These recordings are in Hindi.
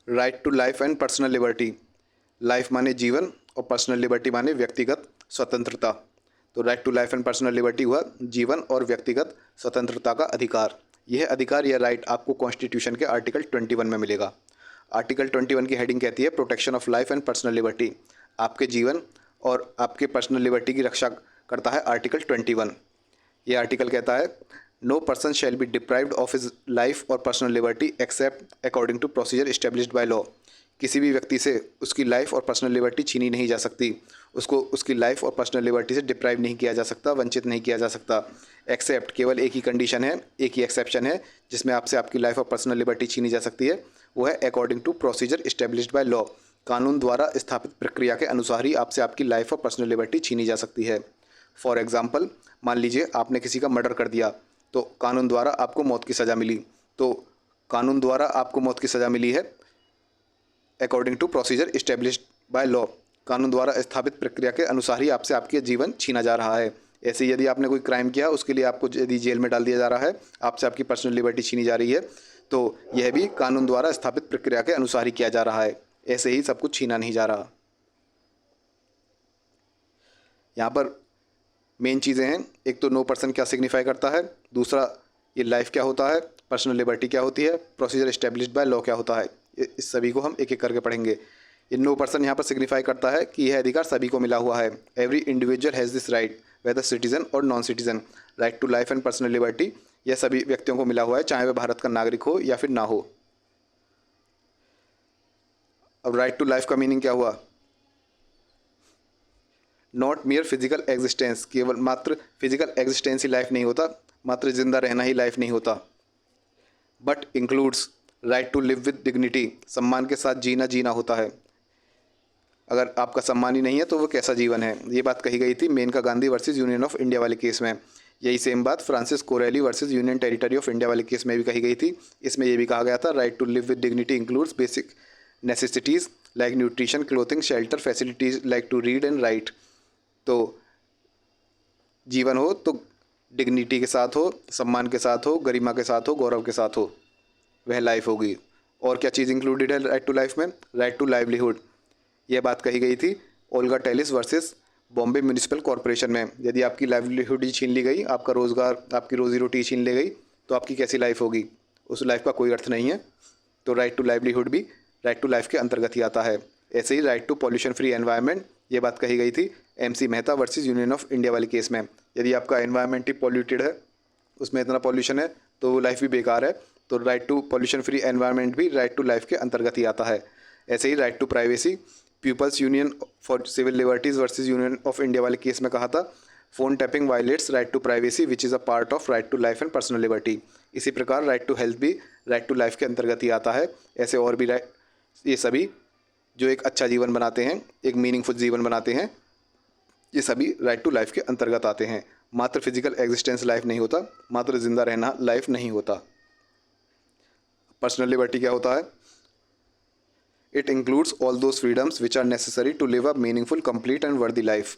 Right to life and personal liberty. Life माने जीवन और पर्सनल लिबर्टी माने व्यक्तिगत स्वतंत्रता। तो right to life and personal liberty हुआ जीवन और व्यक्तिगत स्वतंत्रता का अधिकार। यह अधिकार या राइट आपको कॉन्स्टिट्यूशन के आर्टिकल 21 में मिलेगा। आर्टिकल 21 की हेडिंग कहती है protection of life and personal liberty. आपके जीवन और आपके पर्सनल लिबर्टी की रक्षा करता है आर्टिकल 21। ये आर्टिकल कहता है no person shall be deprived of his life और personal liberty except according to procedure established by law. किसी भी व्यक्ति से उसकी लाइफ और पर्सनल लिबर्टी छीनी नहीं जा सकती, उसको उसकी लाइफ और पर्सनल लिबर्टी से डिप्राइव नहीं किया जा सकता, वंचित नहीं किया जा सकता। एक्सेप्ट केवल एक ही कंडीशन है, एक ही एक्सेप्शन है जिसमें आपसे आपकी लाइफ और पर्सनल लिबर्टी छीनी जा सकती है, वो है according to procedure established by law. कानून द्वारा स्थापित प्रक्रिया के अनुसार ही आपसे आपकी लाइफ और पर्सनल लिबर्टी छीनी जा सकती है। फॉर एग्जाम्पल, मान लीजिए आपने किसी का मर्डर कर दिया तो कानून द्वारा आपको मौत की सज़ा मिली। तो कानून द्वारा आपको मौत की सज़ा मिली है according to procedure established by law. कानून द्वारा स्थापित प्रक्रिया के अनुसार ही आपसे आपके जीवन छीना जा रहा है। ऐसे ही यदि आपने कोई क्राइम किया, उसके लिए आपको यदि जेल में डाल दिया जा रहा है, आपसे आपकी पर्सनल लिबर्टी छीनी जा रही है, तो यह भी कानून द्वारा स्थापित प्रक्रिया के अनुसार ही किया जा रहा है। ऐसे ही सब कुछ छीना नहीं जा रहा। यहाँ पर मेन चीज़ें हैं, एक तो नो पर्सन क्या सिग्निफाई करता है, दूसरा ये लाइफ क्या होता है, पर्सनल लिबर्टी क्या होती है, प्रोसीजर एस्टेब्लिश्ड बाय लॉ क्या होता है। इस सभी को हम एक एक करके पढ़ेंगे। ये नो पर्सन यहाँ पर सिग्निफाई करता है कि यह अधिकार सभी को मिला हुआ है। Every individual has this right whether citizen और non citizen. Right to life and personal liberty यह सभी व्यक्तियों को मिला हुआ है, चाहे वह भारत का नागरिक हो या फिर ना हो। अब राइट टू लाइफ का मीनिंग क्या हुआ? नॉट मियर फिजिकल एग्जिस्टेंस, केवल मात्र फिजिकल एग्जिस्टेंस ही लाइफ नहीं होता, मात्र जिंदा रहना ही लाइफ नहीं होता। But includes right to live with dignity, सम्मान के साथ जीना होता है। अगर आपका सम्मान ही नहीं है तो वो कैसा जीवन है? ये बात कही गई थी Maneka Gandhi versus union of India वाले केस में। यही सेम बात Francis Coralie versus Union Territory of India वाले केस में भी कही गई थी। इसमें यह भी कहा गया था right to live with dignity includes basic necessities like nutrition, clothing, shelter, facilities like to read and write. तो जीवन हो तो डिग्निटी के साथ हो, सम्मान के साथ हो, गरिमा के साथ हो, गौरव के साथ हो, वह लाइफ होगी। और क्या चीज़ इंक्लूडेड है राइट टू लाइफ में? Right to livelihood. यह बात कही गई थी Olga Tellis versus Bombay Municipal Corporation में। यदि आपकी लाइवलीहुड ही छीन ली गई, आपका रोज़गार, आपकी रोज़ी रोटी छीन ली गई, तो आपकी कैसी लाइफ होगी? उस लाइफ का कोई अर्थ नहीं है। तो राइट टू लाइवलीहुड भी राइट टू लाइफ के अंतर्गत ही आता है। ऐसे ही right to pollution free environment, ये बात कही गई थी MC Mehta versus union of India वाले केस में। यदि आपका एनवायरनमेंट ही पॉल्यूटेड है, उसमें इतना पॉल्यूशन है, तो वो लाइफ भी बेकार है। तो right to pollution free environment भी राइट टू लाइफ के अंतर्गत ही आता है। ऐसे ही right to privacy, peoples union for civil liberties versus union of India वाले केस में कहा था phone tapping violates right to privacy which is a part of right to life and personal liberty. इसी प्रकार राइट टू हेल्थ भी राइट टू लाइफ के अंतर्गत ही आता है। ऐसे और भी ये सभी जो एक अच्छा जीवन बनाते हैं, एक मीनिंगफुल जीवन बनाते हैं, ये सभी राइट टू लाइफ के अंतर्गत आते हैं। मात्र फिजिकल एग्जिस्टेंस लाइफ नहीं होता, मात्र जिंदा रहना लाइफ नहीं होता। पर्सनल लिबर्टी क्या होता है? It includes all those freedoms which are necessary to live a meaningful, complete and worthy life.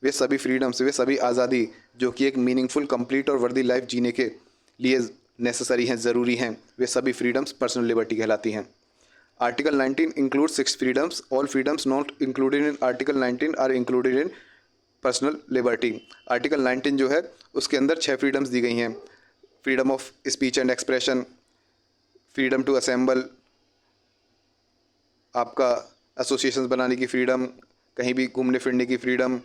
वे सभी फ्रीडम्स, वे सभी आज़ादी जो कि एक मीनिंगफुल, कंप्लीट और वर्दी लाइफ जीने के लिए नेसेसरी हैं, ज़रूरी हैं, वे सभी फ्रीडम्स पर्सनल लिबर्टी कहलाती हैं। Article 19 includes 6 freedoms. All freedoms not included in article 19 are included in personal liberty. Article 19 जो है उसके अंदर 6 फ्रीडम्स दी गई हैं। Freedom of speech and expression, freedom to assemble, आपका एसोसिएशंस बनाने की फ्रीडम, कहीं भी घूमने फिरने की फ्रीडम,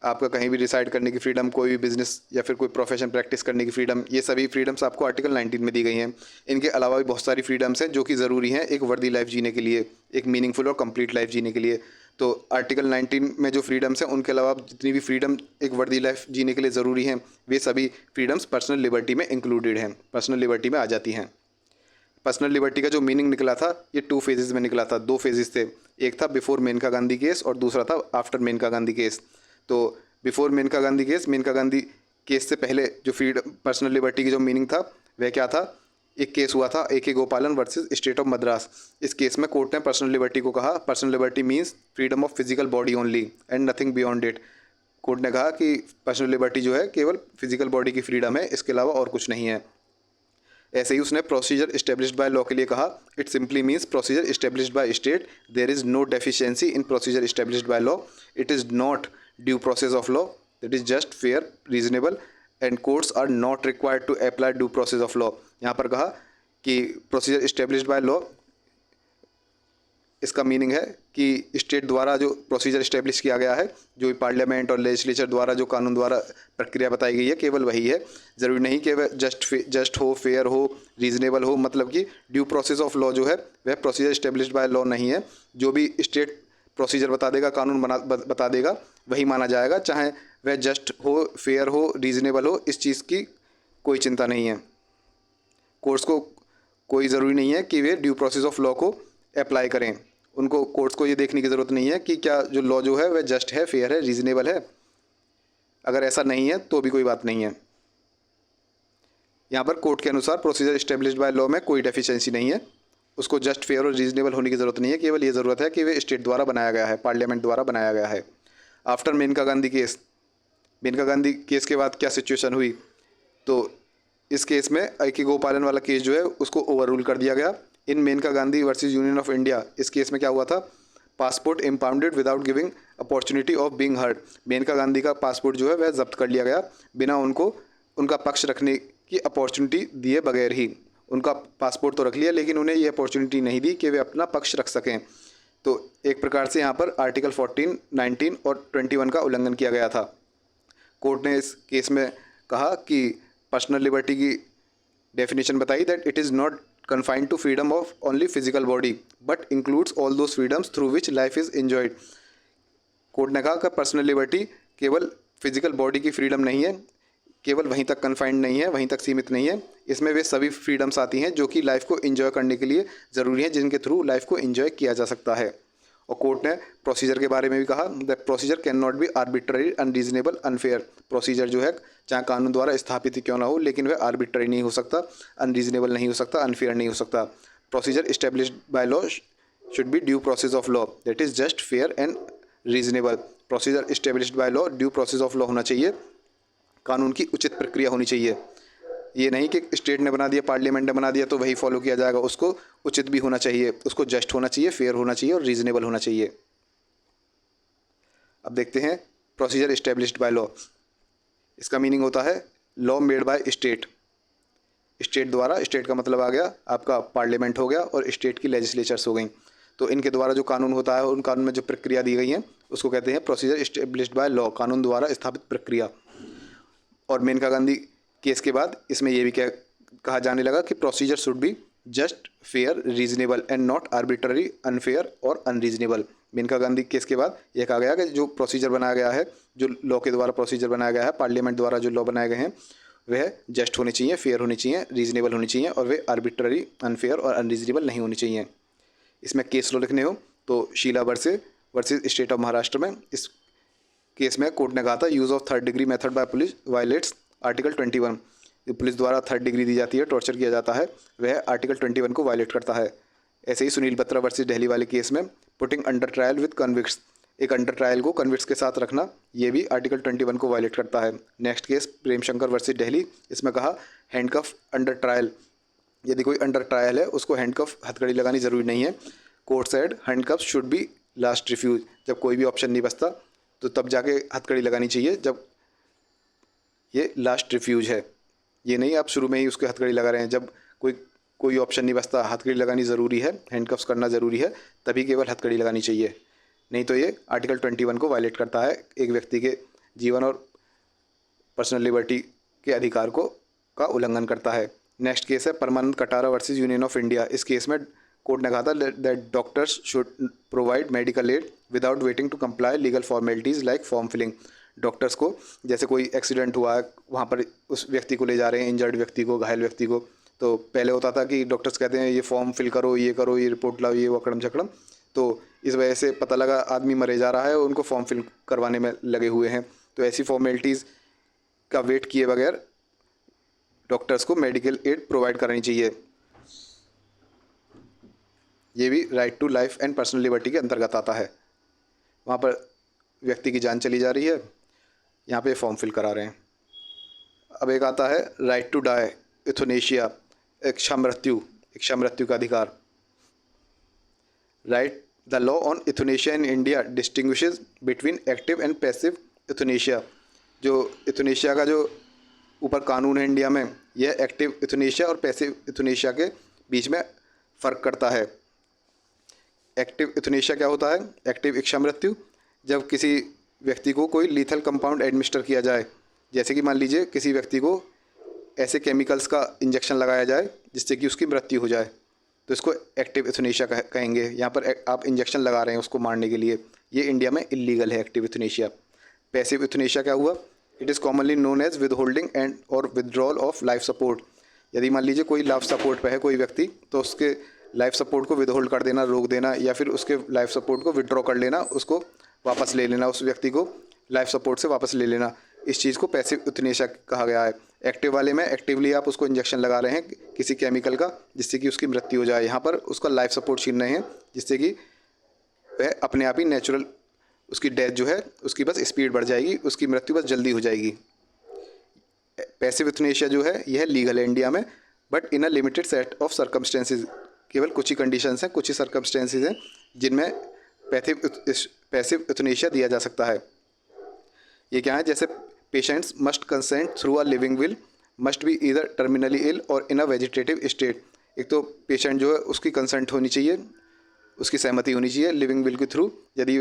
आपका कहीं भी रिसाइड करने की फ्रीडम, कोई भी बिजनेस या फिर कोई प्रोफेशन प्रैक्टिस करने की फ्रीडम, ये सभी फ्रीडम्स आपको आर्टिकल 19 में दी गई हैं। इनके अलावा भी बहुत सारी फ्रीडम्स हैं जो कि ज़रूरी हैं एक वर्दी लाइफ जीने के लिए, एक मीनिंगफुल और कंप्लीट लाइफ जीने के लिए। तो आर्टिकल 19 में जो फ्रीडम्स हैं उनके अलावा जितनी भी फ्रीडम एक वर्दी लाइफ जीने के लिए ज़रूरी हैं, वे सभी फ्रीडम्स पर्सनल लिबर्टी में इंक्लूडेड हैं, पर्सनल लिबर्टी में आ जाती हैं। पर्सनल लिबर्टी का जो मीनिंग निकला था ये 2 फेजेज़ में निकला था, 2 फेजेज़ थे। एक था बिफोर मेनका गांधी केस और दूसरा था आफ्टर मेनका गांधी केस। तो before Maneka Gandhi case, Maneka Gandhi case से पहले जो फ्रीडम पर्सनल लिबर्टी की जो मीनिंग था वह क्या था? एक केस हुआ था AK गोपालन वर्सेस स्टेट ऑफ मद्रास। इस केस में कोर्ट ने पर्सनल लिबर्टी को कहा personal liberty means freedom of physical body only and nothing beyond it. Court ने कहा कि पर्सनल लिबर्टी जो है केवल फिजिकल बॉडी की फ्रीडम है, इसके अलावा और कुछ नहीं है। ऐसे ही उसने प्रोसीजर इस्टेब्लिश्ड बाय लॉ के लिए कहा, it simply means procedure established by state, there is no deficiency in procedure established by law, it is not due process of law, that is just fair reasonable and courts are not required to apply due process of law. यहाँ पर कहा कि प्रोसीजर इस्टेब्लिश्ड बाय लॉ, इसका मीनिंग है कि स्टेट द्वारा जो प्रोसीजर इस्टेब्लिश किया गया है, जो पार्लियामेंट और लेजिस्लेचर द्वारा जो कानून द्वारा प्रक्रिया बताई गई है, केवल वही है। ज़रूरी नहीं कि वह जस्ट हो, फेयर हो, रीजनेबल हो। मतलब कि ड्यू प्रोसेस ऑफ लॉ जो है वह प्रोसीजर इस्टेब्लिश्ड बाय लॉ नहीं है। जो भी स्टेट प्रोसीजर बता देगा, कानून बता देगा, वही माना जाएगा, चाहे वह जस्ट हो, फेयर हो, रीजनेबल हो। इस चीज़ की कोई चिंता नहीं है। कोर्ट्स को कोई ज़रूरी नहीं है कि वे ड्यू प्रोसेस ऑफ लॉ को अप्लाई करें। उनको कोर्ट्स को ये देखने की ज़रूरत नहीं है कि क्या जो लॉ जो है वह जस्ट है, फेयर है, रीजनेबल है। अगर ऐसा नहीं है तो भी कोई बात नहीं है। यहाँ पर कोर्ट के अनुसार प्रोसीजर इस्टेब्लिश्ड बाय लॉ में कोई डेफिशिएंसी नहीं है। उसको जस्ट, फेयर और रीजनेबल होने की ज़रूरत नहीं है। केवल ये ज़रूरत है कि वे स्टेट द्वारा बनाया गया है, पार्लियामेंट द्वारा बनाया गया है। After Maneka Gandhi case, Maneka Gandhi case के बाद क्या सिचुएशन हुई, तो इस केस में आई.के. गोपालन वाला केस जो है उसको ओवर रूल कर दिया गया। In Maneka Gandhi versus union of India, इस केस में क्या हुआ था, passport impounded without giving opportunity of being heard. Maneka Gandhi का पासपोर्ट जो है वह जब्त कर लिया गया बिना उनको उनका पक्ष रखने की अपॉर्चुनिटी दिए बगैर ही। उनका पासपोर्ट तो रख लिया, लेकिन उन्हें ये अपॉर्चुनिटी नहीं दी कि वे अपना पक्ष रख सकें। तो एक प्रकार से यहाँ पर आर्टिकल 14, 19 और 21 का उल्लंघन किया गया था। कोर्ट ने इस केस में कहा कि पर्सनल लिबर्टी की डेफिनेशन बताई, that it is not confined to freedom of only physical body but includes all those freedoms through which life is enjoyed। Court ने कहा कि पर्सनल लिबर्टी केवल फिजिकल बॉडी की फ्रीडम नहीं है, केवल वहीं तक कन्फाइंड नहीं है, वहीं तक सीमित नहीं है। इसमें वे सभी फ्रीडम्स आती हैं जो कि लाइफ को एंजॉय करने के लिए ज़रूरी है, जिनके थ्रू लाइफ को एंजॉय किया जा सकता है। और कोर्ट ने प्रोसीजर के बारे में भी कहा, the procedure can not B arbitrary, unreasonable, unfair. Procedure जो है चाहे कानून द्वारा स्थापित ही क्यों ना हो, लेकिन वह आर्बिट्ररी नहीं हो सकता, अनरीजनेबल नहीं हो सकता, अनफेयर नहीं हो सकता। Procedure established by law should be due process of law, that is just, fair and reasonable. Procedure established by law, due process of law होना चाहिए, कानून की उचित प्रक्रिया होनी चाहिए। ये नहीं कि स्टेट ने बना दिया, पार्लियामेंट ने बना दिया तो वही फॉलो किया जाएगा। उसको उचित भी होना चाहिए, उसको जस्ट होना चाहिए, फेयर होना चाहिए और रीजनेबल होना चाहिए। अब देखते हैं प्रोसीजर इस्टेब्लिश्ड बाय लॉ। इसका मीनिंग होता है law made by state. State द्वारा, स्टेट का मतलब आ गया आपका पार्लियामेंट हो गया और स्टेट की लेजिस्लेचर्स हो गई। तो इनके द्वारा जो कानून होता है, उन कानून में जो प्रक्रिया दी गई है उसको कहते हैं प्रोसीजर इस्टेब्लिश्ड बाय लॉ, कानून द्वारा स्थापित प्रक्रिया। और मेनका गांधी केस के बाद इसमें यह भी कहा जाने लगा कि procedure should be just, fair, reasonable and not arbitrary, unfair और अनरीजनेबल। मेनका गांधी केस के बाद यह कहा गया कि जो प्रोसीजर बनाया गया है, जो लॉ के द्वारा प्रोसीजर बनाया गया है, पार्लियामेंट द्वारा जो लॉ बनाए गए हैं, वह जस्ट होने चाहिए, फेयर होनी चाहिए, रीजनेबल होनी चाहिए और वे आर्बिट्ररी, अनफेयर और अनरीजनेबल नहीं होनी चाहिए। इसमें केस लॉ लिखने हो तो Sheela versus state of Maharashtra में, इस केस में कोर्ट ने कहा था, use of third degree method by police violates article 21। Police द्वारा थर्ड डिग्री दी जाती है, टॉर्चर किया जाता है, वह आर्टिकल 21 को वायलेट करता है। ऐसे ही सुनील बत्रा वर्सेस दिल्ली वाले केस में putting under trial with convicts, एक अंडर ट्रायल को कन्विक्ट्स के साथ रखना, ये भी आर्टिकल 21 को वायलेट करता है। Next case Prem Shankar versus Delhi, इसमें कहा हैंडकफ अंडर ट्रायल, यदि कोई अंडर ट्रायल है उसको हैंडकफ, हथकड़ी लगानी ज़रूरी नहीं है। Court said handcuff should be last refuge, जब कोई भी ऑप्शन नहीं बचता तो तब जाके हथकड़ी लगानी चाहिए, जब ये लास्ट रिफ्यूज है। ये नहीं आप शुरू में ही उसके हथकड़ी लगा रहे हैं, जब कोई ऑप्शन नहीं बचता, हथकड़ी लगानी ज़रूरी है, हैंडकफ्स करना ज़रूरी है, तभी केवल हथकड़ी लगानी चाहिए, नहीं तो ये आर्टिकल 21 को वायलेट करता है, एक व्यक्ति के जीवन और पर्सनल लिबर्टी के अधिकार का उल्लंघन करता है। नेक्स्ट केस है Parmanand Katara versus union of India. इस केस में कोर्ट ने कहा था that doctors should provide medical aid without waiting to comply legal formalities like form filling. Doctors को, जैसे कोई एक्सीडेंट हुआ है, वहाँ पर उस व्यक्ति को ले जा रहे हैं, इंजर्ड व्यक्ति को, घायल व्यक्ति को, तो पहले होता था कि डॉक्टर्स कहते हैं ये फॉर्म फिल करो, ये करो, ये रिपोर्ट लाओ, ये वो अकड़म झकड़म, तो इस वजह से पता लगा आदमी मरे जा रहा है, उनको फॉर्म फिल करवाने में लगे हुए हैं। तो ऐसी फॉर्मेलिटीज़ का वेट किए बगैर डॉक्टर्स को मेडिकल एड प्रोवाइड करानी चाहिए। ये भी right to life and personal liberty के अंतर्गत आता है। वहाँ पर व्यक्ति की जान चली जा रही है, यहाँ पे फॉर्म फिल करा रहे हैं। अब एक आता है राइट टू डाई, यूथनेशिया। इच्छा मृत्यु का अधिकार। Right, the law on euthanasia in India distinguishes between active and passive euthanasia. जो यूथनेशिया का जो ऊपर कानून है इंडिया में, यह एक्टिव यूथनेशिया और पैसिव यूथनेशिया के बीच में फ़र्क करता है। एक्टिव यूथनेशिया क्या होता है? एक्टिव इच्छा मृत्यु, जब किसी व्यक्ति को कोई लीथल कंपाउंड एडमिनिस्टर किया जाए, जैसे कि मान लीजिए किसी व्यक्ति को ऐसे केमिकल्स का इंजेक्शन लगाया जाए जिससे कि उसकी मृत्यु हो जाए, तो इसको एक्टिव यूथनेशिया कहेंगे। यहाँ पर आप इंजेक्शन लगा रहे हैं उसको मारने के लिए, ये इंडिया में इलीगल है एक्टिव यूथनेशिया। पैसिव यूथनेशिया क्या हुआ? It is commonly known as withholding and और विदड्रॉल ऑफ लाइफ सपोर्ट। यदि मान लीजिए कोई लाइफ सपोर्ट पे है कोई व्यक्ति, तो उसके लाइफ सपोर्ट को विद होल्ड कर देना, रोक देना, या फिर उसके लाइफ सपोर्ट को विदड्रॉ कर लेना, उसको वापस ले लेना, उस व्यक्ति को लाइफ सपोर्ट से वापस ले लेना, इस चीज़ को पैसिव यूथनेशिया कहा गया है। एक्टिव वाले में एक्टिवली आप उसको इंजेक्शन लगा रहे हैं किसी केमिकल का जिससे कि उसकी मृत्यु हो जाए, यहाँ पर उसका लाइफ सपोर्ट छीन रहे हैं जिससे कि वह अपने आप ही नेचुरल उसकी डेथ जो है उसकी बस स्पीड बढ़ जाएगी, उसकी मृत्यु बस जल्दी हो जाएगी। पैसिव यूथनेशिया जो है यह लीगल है इंडिया में, but in a limited set of circumstances. केवल कुछ ही कंडीशंस हैं, कुछ ही सर्कमस्टेंसेज हैं जिनमें पैसिव यूथनेशिया दिया जा सकता है। ये क्या है? जैसे patients must consent through a living will, must be either terminally ill और इन अ वेजिटेटिव स्टेट। एक तो पेशेंट जो है उसकी कंसेंट होनी चाहिए, उसकी सहमति होनी चाहिए लिविंग विल के थ्रू। यदि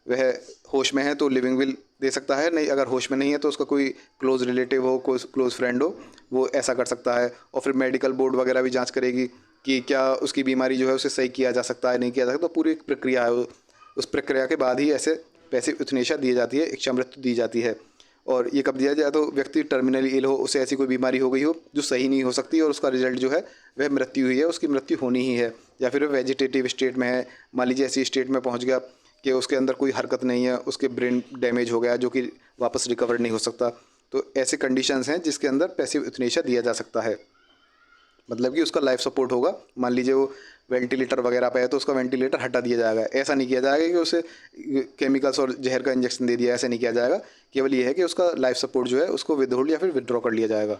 वह होश में है तो लिविंग विल दे सकता है, नहीं अगर होश में नहीं है तो उसका कोई क्लोज रिलेटिव हो, कोई क्लोज फ्रेंड हो, वो ऐसा कर सकता है। और फिर मेडिकल बोर्ड वगैरह भी जांच करेगी कि क्या उसकी बीमारी जो है उसे सही किया जा सकता है, नहीं किया जा सकता। तो पूरी एक प्रक्रिया है, उस प्रक्रिया के बाद ही ऐसे पैसिव यूथनेशिया दी जाती है, इच्छा मृत्यु दी जाती है। और ये कब दिया जाए? तो व्यक्ति टर्मिनली इल हो, उसे ऐसी कोई बीमारी हो गई हो जो सही नहीं हो सकती और उसका रिजल्ट जो है वह मृत्यु हुई है, उसकी मृत्यु होनी ही है। या फिर वह वेजिटेटिव स्टेट में है, मान लीजिए ऐसी स्टेट में पहुंच गया कि उसके अंदर कोई हरकत नहीं है, उसके ब्रेन डैमेज हो गया जो कि वापस रिकवर नहीं हो सकता, तो ऐसे कंडीशंस हैं जिसके अंदर पैसिव यूथनेशिया दिया जा सकता है। मतलब कि उसका लाइफ सपोर्ट होगा, मान लीजिए वो वेंटिलेटर वगैरह पे है तो उसका वेंटिलेटर हटा दिया जाएगा। ऐसा नहीं किया जाएगा कि उसे केमिकल्स और जहर का इंजेक्शन दे दिया, ऐसा नहीं किया जाएगा। केवल ये है कि उसका लाइफ सपोर्ट जो है उसको विदहोल्ड या फिर विदड्रॉ कर लिया जाएगा।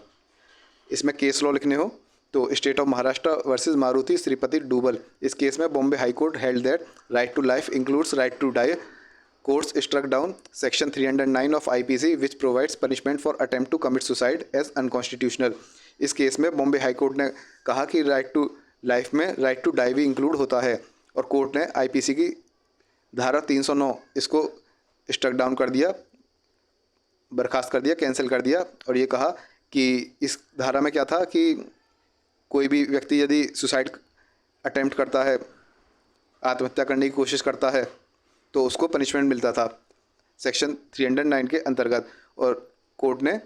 इसमें केस लॉ लिखने हो तो state of Maharashtra versus Maruti Shripati Dubal. इस केस में Bombay high court held that right to life includes right to die. Courts struck down section 309 of IPC which provides punishment for attempt to commit suicide as unconstitutional. इस केस में बॉम्बे हाई कोर्ट ने कहा कि राइट टू लाइफ में राइट टू डाई भी इंक्लूड होता है, और कोर्ट ने आईपीसी की धारा 309 इसको स्ट्रक डाउन कर दिया, बर्खास्त कर दिया, कैंसिल कर दिया। और ये कहा कि इस धारा में क्या था कि कोई भी व्यक्ति यदि सुसाइड अटेम्प्ट करता है, आत्महत्या करने की कोशिश करता है, तो उसको पनिशमेंट मिलता था सेक्शन 309 के अंतर्गत, और कोर्ट ने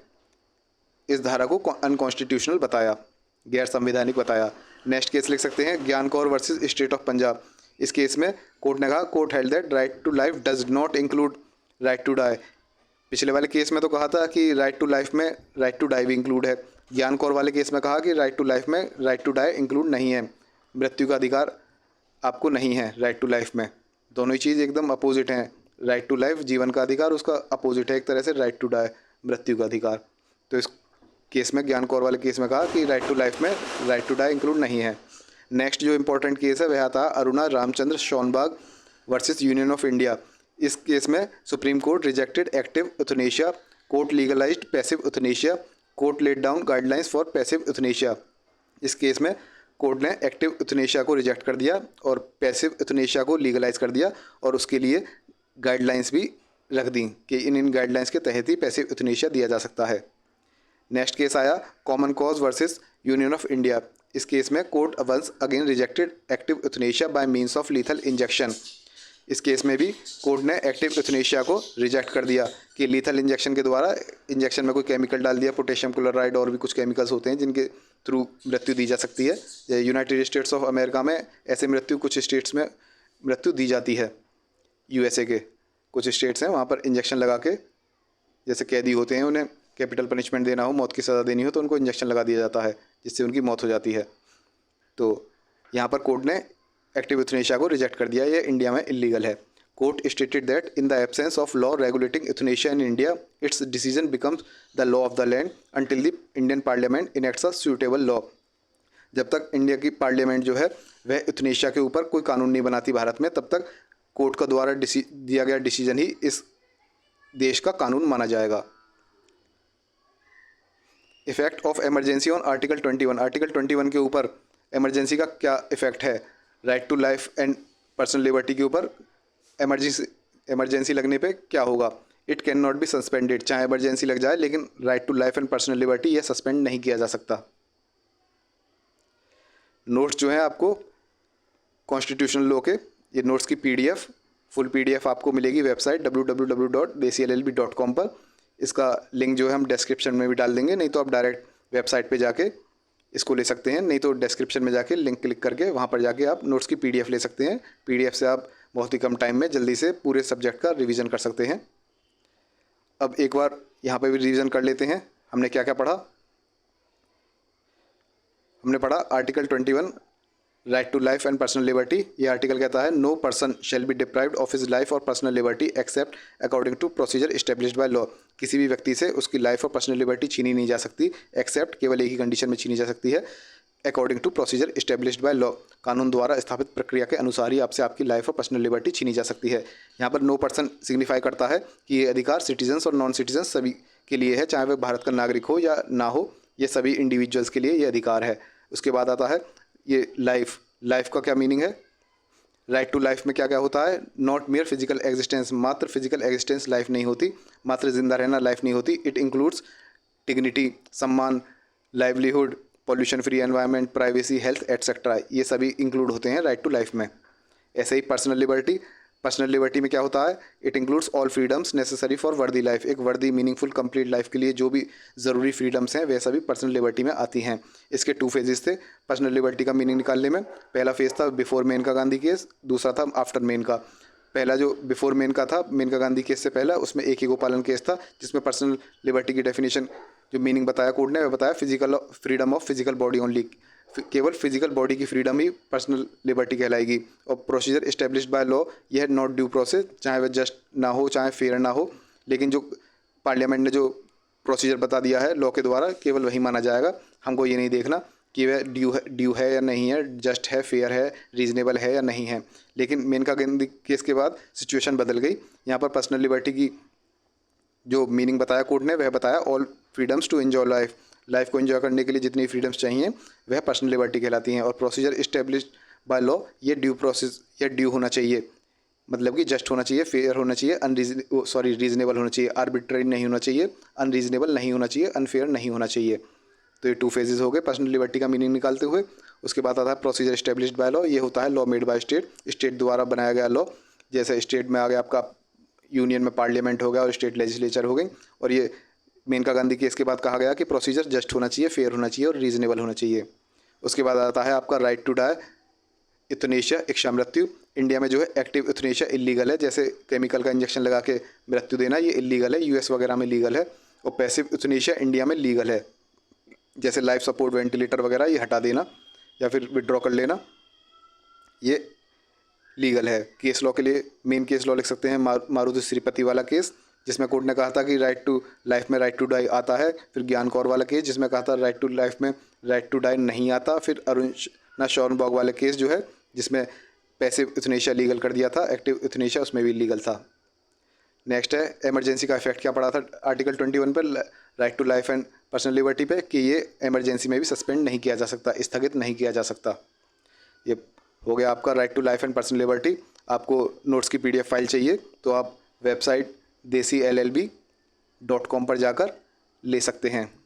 इस धारा को अनकॉन्स्टिट्यूशनल बताया, गैर संवैधानिक बताया। नेक्स्ट केस लिख सकते हैं Gyan Kaur versus state of Punjab. इस केस में कोर्ट ने कहा court held that right to life does not include right to die. पिछले वाले केस में तो कहा था कि राइट टू लाइफ में राइट टू डाई भी इंक्लूड है, ज्ञान कौर वाले केस में कहा कि राइट टू लाइफ में राइट टू डाई इंक्लूड नहीं है, मृत्यु का अधिकार आपको नहीं है राइट टू लाइफ में। दोनों ही चीज़ एकदम अपोजिट हैं। राइट टू लाइफ जीवन का अधिकार, उसका अपोजिट है एक तरह से राइट टू डाई मृत्यु का अधिकार। तो इस केस में ज्ञान कौर वाले केस में कहा कि राइट टू लाइफ में राइट टू डाई इंक्लूड नहीं है। नेक्स्ट जो इंपॉर्टेंट केस है वह था Aruna Ramachandra Shanbaug versus union of India. इस केस में supreme court rejected active euthanasia, court legalised passive euthanasia, court laid down guidelines for passive euthanasia. इस केस में कोर्ट ने एक्टिव यूथनेशिया को रिजेक्ट कर दिया और पैसिव यूथनेशिया को लीगलाइज कर दिया, और उसके लिए गाइडलाइंस भी रख दी कि इन गाइडलाइंस के तहत ही पैसिव यूथनेशिया दिया जा सकता है। नेक्स्ट केस आया common cause versus union of India. इस केस में court once again rejected active euthanasia by means of lethal injection. इस केस में भी कोर्ट ने एक्टिव यूथनेशिया को रिजेक्ट कर दिया कि लीथल इंजेक्शन के द्वारा, इंजेक्शन में कोई केमिकल डाल दिया, पोटेशियम क्लोराइड और भी कुछ केमिकल्स होते हैं जिनके थ्रू मृत्यु दी जा सकती है। यूनाइटेड स्टेट्स ऑफ अमेरिका में ऐसे मृत्यु कुछ स्टेट्स में मृत्यु दी जाती है, यूएसए के कुछ स्टेट्स हैं वहाँ पर इंजेक्शन लगा के, जैसे कैदी होते हैं उन्हें कैपिटल पनिशमेंट देना हो, मौत की सज़ा देनी हो, तो उनको इंजेक्शन लगा दिया जाता है जिससे उनकी मौत हो जाती है। तो यहाँ पर कोर्ट ने एक्टिव यूथनेशिया को रिजेक्ट कर दिया, ये इंडिया में इलीगल है। Court stated that in the absence of law regulating euthanasia in India its decision becomes the law of the land until the Indian parliament enacts a suitable law. जब तक इंडिया की पार्लियामेंट जो है वह यूथनेशिया के ऊपर कोई कानून नहीं बनाती भारत में, तब तक कोर्ट का द्वारा दिया गया डिसीजन ही इस देश का कानून माना जाएगा। Effect of emergency on article 21। Article 21 के ऊपर इमरजेंसी का क्या इफेक्ट है right to life and personal liberty के ऊपर? इमरजेंसी लगने पे क्या होगा? It can not be suspended. चाहे इमरजेंसी लग जाए लेकिन right to life and personal liberty यह सस्पेंड नहीं किया जा सकता। नोट्स जो हैं आपको कॉन्स्टिट्यूशनल लॉ के, ये नोट्स की पीडीएफ, फुल पीडीएफ आपको मिलेगी वेबसाइट www.desillb.com पर। इसका लिंक जो है हम डिस्क्रिप्शन में भी डाल देंगे, नहीं तो आप डायरेक्ट वेबसाइट पे जाके इसको ले सकते हैं, नहीं तो डिस्क्रिप्शन में जाके लिंक क्लिक करके वहाँ पर जाके आप नोट्स की पीडीएफ ले सकते हैं। पीडीएफ से आप बहुत ही कम टाइम में जल्दी से पूरे सब्जेक्ट का रिवीजन कर सकते हैं। अब एक बार यहाँ पे भी रिवीजन कर लेते हैं, हमने क्या क्या पढ़ा। हमने पढ़ा article 21 right to life and personal liberty. ये आर्टिकल कहता है no person shall be deprived of his life और personal liberty except according to procedure established by law. किसी भी व्यक्ति से उसकी लाइफ और पर्सनल लिबर्टी छीनी नहीं जा सकती, एक्सेप्ट केवल एक ही कंडीशन में छीनी जा सकती है, according to procedure established by law. कानून द्वारा स्थापित प्रक्रिया के अनुसार ही आपसे आपकी लाइफ और पर्सनल लिबर्टी छीनी जा सकती है। यहाँ पर नो पर्सन सिग्निफाई करता है कि ये अधिकार सिटीजन्स और नॉन सिटीजन्स सभी के लिए है, चाहे वह भारत का नागरिक हो या ना हो, ये सभी इंडिविजुअल्स के लिए ये अधिकार है। उसके बाद आता है ये लाइफ का क्या मीनिंग है। राइट टू लाइफ में क्या क्या होता है? नॉट मियर फिजिकल एग्जिस्टेंस, मात्र फिजिकल एग्जिस्टेंस लाइफ नहीं होती, मात्र जिंदा रहना लाइफ नहीं होती। इट इंक्लूड्स डिग्निटी, सम्मान, livelihood, pollution free environment, privacy, health etcetera, ये सभी इंक्लूड होते हैं राइट टू लाइफ में। ऐसे ही पर्सनल लिबर्टी में क्या होता है? It includes all freedoms necessary for वर्दी लाइफ। एक वर्दी मीनिंगफुल कंप्लीट लाइफ के लिए जो भी ज़रूरी फ्रीडम्स हैं वह सभी पर्सनल लिबर्टी में आती हैं। इसके 2 फेजेस थे पर्सनल लिबर्टी का मीनिंग निकालने में। पहला फेज था बिफोर मेनका गांधी केस, दूसरा था आफ्टर मेनका। पहला जो बिफोर मेनका था, मेनका गांधी केस से पहला, उसमें एक ही गोपालन केस था जिसमें पर्सनल लिबर्टी की डेफिनेशन जो मीनिंग बताया कोर्ट ने, वह बताया physical freedom of physical body only. केवल फिजिकल बॉडी की फ्रीडम ही पर्सनल लिबर्टी कहलाएगी। और प्रोसीजर इस्टेब्लिश्ड बाय लॉ, यह नॉट ड्यू प्रोसेस, चाहे वह जस्ट ना हो चाहे फेयर ना हो, लेकिन जो पार्लियामेंट ने जो प्रोसीजर बता दिया है लॉ के द्वारा केवल वही माना जाएगा। हमको ये नहीं देखना कि वह ड्यू है या नहीं है, जस्ट है, फेयर है, रीजनेबल है या नहीं है। लेकिन मेनका गांधी केस के बाद सिचुएशन बदल गई। यहाँ पर पर्सनल लिबर्टी की जो मीनिंग बताया कोर्ट ने, वह बताया all freedoms to enjoy life को एंजॉय करने के लिए जितनी फ्रीडम्स चाहिए वह पर्सनल लिबर्टी कहलाती हैं। और प्रोसीजर इस्टेब्लिश्ड बाय लॉ, ये ड्यू होना चाहिए, मतलब कि जस्ट होना चाहिए, फेयर होना चाहिए, रीजनेबल होना चाहिए, आर्बिट्रेरी नहीं होना चाहिए, अनरीजनेबल नहीं होना चाहिए, अनफेयर नहीं होना चाहिए। तो ये 2 फेजेस हो गए पर्सनल लिबर्टी का मीनिंग निकालते हुए। उसके बाद आता है प्रोसीजर इस्टेब्लिश्ड बाय लॉ। ये होता है लॉ मेड बाय स्टेट द्वारा बनाया गया लॉ। जैसे स्टेट में आ गया आपका यूनियन में पार्लियामेंट हो गया और स्टेट लेजिस्लेचर हो गई। और ये मेनका गांधी केस के बाद कहा गया कि प्रोसीजर जस्ट होना चाहिए, फेयर होना चाहिए और रीजनेबल होना चाहिए। उसके बाद आता है आपका राइट टू डाई, यूथनेशिया, इच्छा मृत्यु। इंडिया में जो है एक्टिव यूथनेशिया इलीगल है, जैसे केमिकल का इंजेक्शन लगा के मृत्यु देना, ये इलीगल है, यूएस वगैरह में लीगल है। और पैसिव यूथनेशिया इंडिया में लीगल है, जैसे लाइफ सपोर्ट वेंटिलेटर वगैरह ये हटा देना या फिर विड्रॉ कर लेना, ये लीगल है। केस लॉ के लिए मेन केस लॉ लिख सकते हैं मारुति श्रीपति वाला केस, जिसमें कोर्ट ने कहा था कि राइट टू लाइफ में राइट टू डाई आता है। फिर ज्ञान कौर वाला केस जिसमें कहा था राइट टू लाइफ में राइट टू डाई नहीं आता। फिर अरुणा शॉर्नबॉग वाला केस जो है जिसमें पैसिव यूथनेशिया लीगल कर दिया था, एक्टिव यूथनेशिया उसमें भी लीगल था। नेक्स्ट है इमरजेंसी का इफेक्ट क्या पड़ा था आर्टिकल 21 पर right to life and personal liberty पे, कि ये इमरजेंसी में भी सस्पेंड नहीं किया जा सकता, स्थगित नहीं किया जा सकता। ये हो गया आपका right to life and personal liberty. आपको नोट्स की PDF फाइल चाहिए तो आप वेबसाइट DesiLLB.com पर जाकर ले सकते हैं।